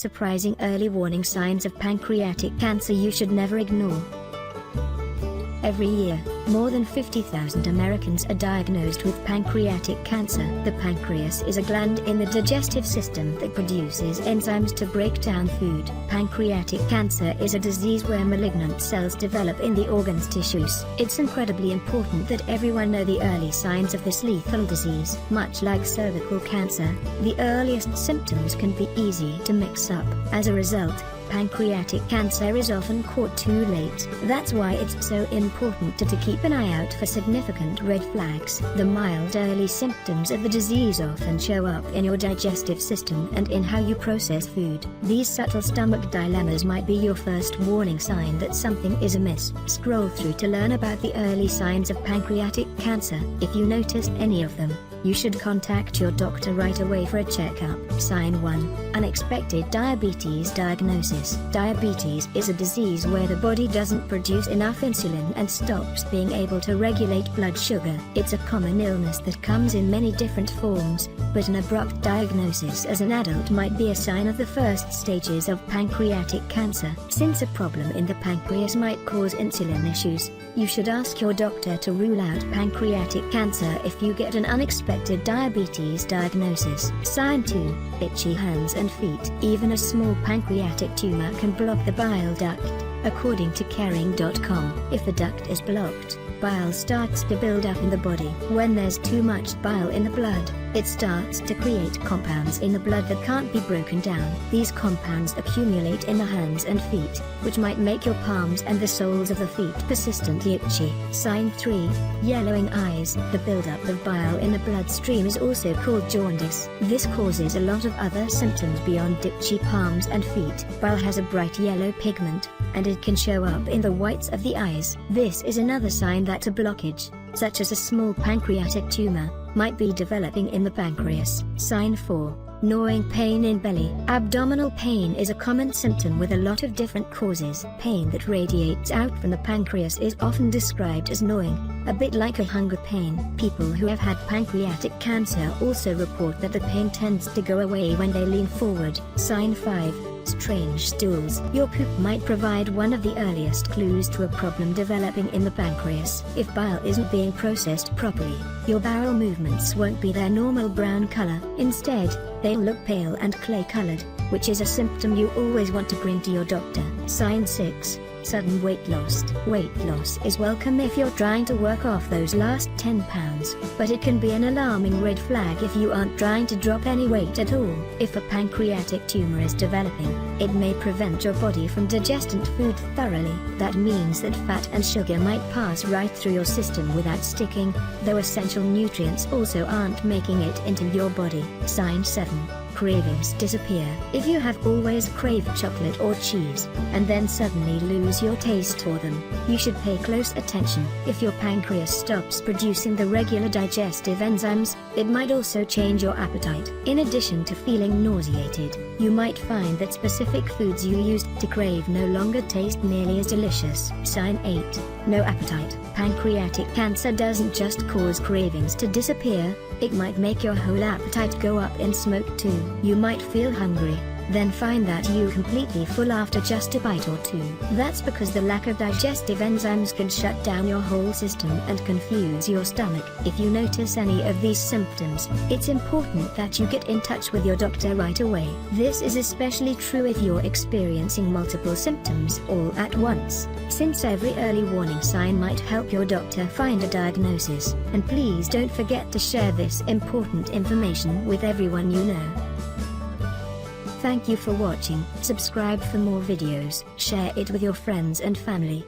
surprising early warning signs of pancreatic cancer you should never ignore. Every year, more than 50,000 Americans are diagnosed with pancreatic cancer. The pancreas is a gland in the digestive system that produces enzymes to break down food. Pancreatic cancer is a disease where malignant cells develop in the organ's tissues. It's incredibly important that everyone know the early signs of this lethal disease. Much like cervical cancer, the earliest symptoms can be easy to mix up. As a result, pancreatic cancer is often caught too late. That's why it's so important to keep an eye out for significant red flags. The mild early symptoms of the disease often show up in your digestive system and in how you process food. These subtle stomach dilemmas might be your first warning sign that something is amiss. Scroll through to learn about the early signs of pancreatic cancer. If you notice any of them, you should contact your doctor right away for a checkup. Sign 1. Unexpected diabetes diagnosis. Diabetes is a disease where the body doesn't produce enough insulin and stops being able to regulate blood sugar. It's a common illness that comes in many different forms, but an abrupt diagnosis as an adult might be a sign of the first stages of pancreatic cancer. Since a problem in the pancreas might cause insulin issues, you should ask your doctor to rule out pancreatic cancer if you get an unexpected diabetes diagnosis. Sign 2. Itchy hands and feet. Even a small pancreatic tumor can block the bile duct, according to caring.com. If the duct is blocked, bile starts to build up in the body. When there's too much bile in the blood, it starts to create compounds in the blood that can't be broken down. These compounds accumulate in the hands and feet, which might make your palms and the soles of the feet persistently itchy. Sign 3. Yellowing eyes. The buildup of bile in the bloodstream is also called jaundice. This causes a lot of other symptoms beyond itchy palms and feet. Bile has a bright yellow pigment, and it can show up in the whites of the eyes. This is another sign that a blockage, such as a small pancreatic tumor, might be developing in the pancreas. Sign 4. Gnawing pain in belly. Abdominal pain is a common symptom with a lot of different causes. Pain that radiates out from the pancreas is often described as gnawing, a bit like a hunger pain. People who have had pancreatic cancer also report that the pain tends to go away when they lean forward. Sign 5. Strange stools. Your poop might provide one of the earliest clues to a problem developing in the pancreas. If bile isn't being processed properly, your bowel movements won't be their normal brown color. Instead, they'll look pale and clay-colored, which is a symptom you always want to bring to your doctor. Sign 6. Sudden weight loss. Weight loss is welcome if you're trying to work off those last 10 pounds, but it can be an alarming red flag if you aren't trying to drop any weight at all. If a pancreatic tumor is developing, it may prevent your body from digesting food thoroughly. That means that fat and sugar might pass right through your system without sticking, though essential nutrients also aren't making it into your body. Sign 7. Cravings disappear. If you have always craved chocolate or cheese, and then suddenly lose your taste for them, you should pay close attention. If your pancreas stops producing the regular digestive enzymes, it might also change your appetite. In addition to feeling nauseated, you might find that specific foods you used to crave no longer taste nearly as delicious. Sign 8. No appetite. Pancreatic cancer doesn't just cause cravings to disappear, it might make your whole appetite go up in smoke too. You might feel hungry, then find that you're completely full after just a bite or two. That's because the lack of digestive enzymes can shut down your whole system and confuse your stomach. If you notice any of these symptoms, it's important that you get in touch with your doctor right away. This is especially true if you're experiencing multiple symptoms all at once, since every early warning sign might help your doctor find a diagnosis. And please don't forget to share this important information with everyone you know. Thank you for watching. Subscribe for more videos. Share it with your friends and family.